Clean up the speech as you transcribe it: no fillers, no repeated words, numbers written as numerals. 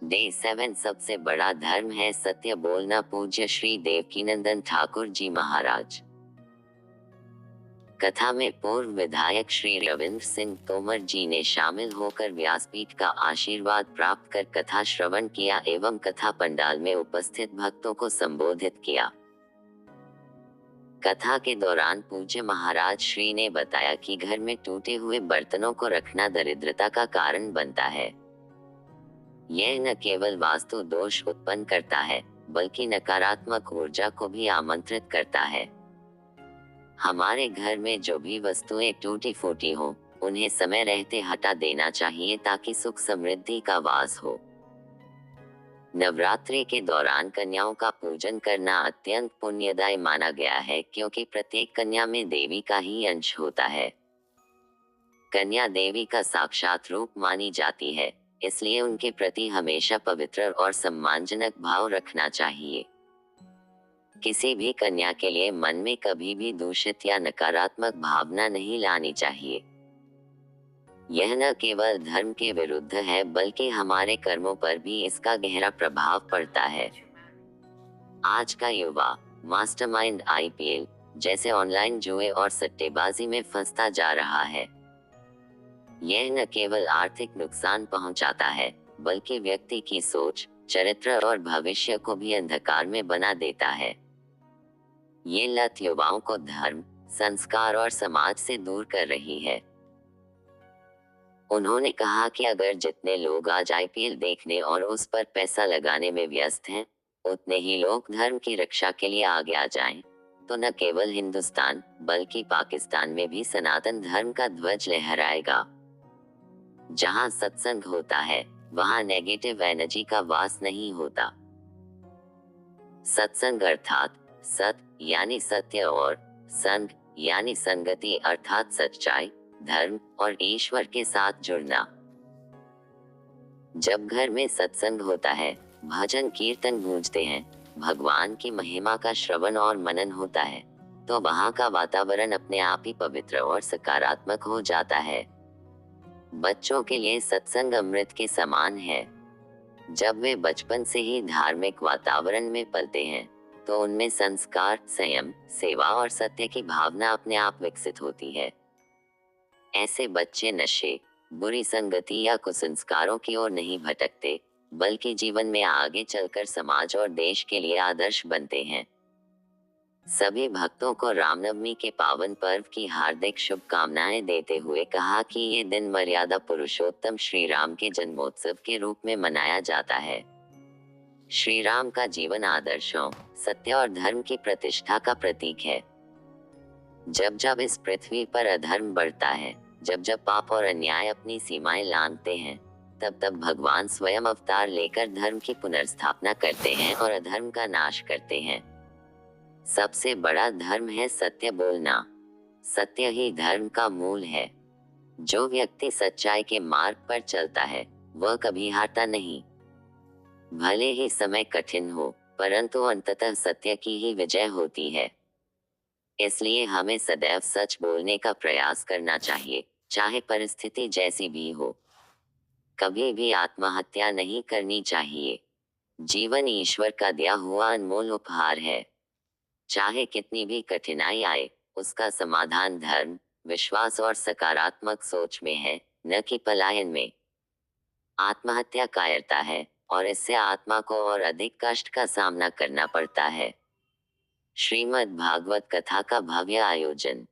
Day 7 सबसे बड़ा धर्म है सत्य बोलना। पूज्य श्री देवकीनंदन ठाकुर जी महाराज। कथा में पूर्व विधायक श्री रविंद्र सिंह तोमर जी ने शामिल होकर व्यासपीठ का आशीर्वाद प्राप्त कर कथा श्रवण किया एवं कथा पंडाल में उपस्थित भक्तों को संबोधित किया। कथा के दौरान पूज्य महाराज श्री ने बताया कि घर में टूटे हुए बर्तनों को रखना दरिद्रता का कारण बनता है। यह न केवल वास्तु दोष उत्पन्न करता है बल्कि नकारात्मक ऊर्जा को भी आमंत्रित करता है। हमारे घर में जो भी वस्तुएं टूटी फूटी हो, उन्हें समय रहते हटा देना चाहिए ताकि सुख समृद्धि का वास हो। नवरात्रि के दौरान कन्याओं का पूजन करना अत्यंत पुण्यदायी माना गया है, क्योंकि प्रत्येक कन्या में देवी का ही अंश होता है। कन्या देवी का साक्षात रूप मानी जाती है, इसलिए उनके प्रति हमेशा पवित्र और सम्मानजनक भाव रखना चाहिए। किसी भी कन्या के लिए मन में कभी भी दूषित या नकारात्मक भावना नहीं लानी चाहिए। यह न केवल धर्म के विरुद्ध है बल्कि हमारे कर्मों पर भी इसका गहरा प्रभाव पड़ता है। आज का युवा मास्टरमाइंड आईपीएल जैसे ऑनलाइन जुए और सट्टेबाजी में फंसता जा रहा है। यह न केवल आर्थिक नुकसान पहुंचाता है बल्कि व्यक्ति की सोच, चरित्र और भविष्य को भी अंधकार में बना देता है। ये लत युवाओं को धर्म, संस्कार और समाज से दूर कर रही है। उन्होंने कहा कि अगर जितने लोग आज आईपीएल देखने और उस पर पैसा लगाने में व्यस्त हैं, उतने ही लोग धर्म की रक्षा के लिए आगे आ जाएं, तो न केवल हिंदुस्तान बल्कि पाकिस्तान में भी सनातन धर्म का ध्वज लहराएगा। जहां सत्संग होता है, वहां नेगेटिव एनर्जी का वास नहीं होता। सत्संग अर्थात सत यानी सत्य और संग यानी संगति अर्थात सच्चाई, धर्म और ईश्वर के साथ जुड़ना। जब घर में सत्संग होता है, भजन कीर्तन गूंजते हैं, भगवान की महिमा का श्रवण और मनन होता है, तो वहां का वातावरण अपने आप ही पवित्र और सकारात्मक हो जाता है। बच्चों के लिए सत्संग अमृत के समान है। जब वे बचपन से ही धार्मिक वातावरण में पलते हैं, तो उनमें संस्कार, संयम, सेवा और सत्य की भावना अपने आप विकसित होती है। ऐसे बच्चे नशे, बुरी संगति या कुसंस्कारों की ओर नहीं भटकते, बल्कि जीवन में आगे चलकर समाज और देश के लिए आदर्श बनते हैं। सभी भक्तों को रामनवमी के पावन पर्व की हार्दिक शुभकामनाएं देते हुए कहा कि ये दिन मर्यादा पुरुषोत्तम श्री राम के जन्मोत्सव के रूप में मनाया जाता है। श्री राम का जीवन आदर्शों, सत्य और धर्म की प्रतिष्ठा का प्रतीक है। जब जब इस पृथ्वी पर अधर्म बढ़ता है, जब जब पाप और अन्याय अपनी सीमाएं लांघते हैं, तब तब भगवान स्वयं अवतार लेकर धर्म की पुनर्स्थापना करते हैं और अधर्म का नाश करते हैं। सबसे बड़ा धर्म है सत्य बोलना। सत्य ही धर्म का मूल है। जो व्यक्ति सच्चाई के मार्ग पर चलता है, वह कभी हारता नहीं। भले ही समय कठिन हो, परंतु अंततः सत्य की ही विजय होती है। इसलिए हमें सदैव सच बोलने का प्रयास करना चाहिए, चाहे परिस्थिति जैसी भी हो। कभी भी आत्महत्या नहीं करनी चाहिए। जीवन ईश्वर का दिया हुआ अनमोल उपहार है। चाहे कितनी भी कठिनाई आए, उसका समाधान धर्म, विश्वास और सकारात्मक सोच में है, न कि पलायन में। आत्महत्या कायरता है और इससे आत्मा को और अधिक कष्ट का सामना करना पड़ता है। श्रीमद् भागवत कथा का भव्य आयोजन।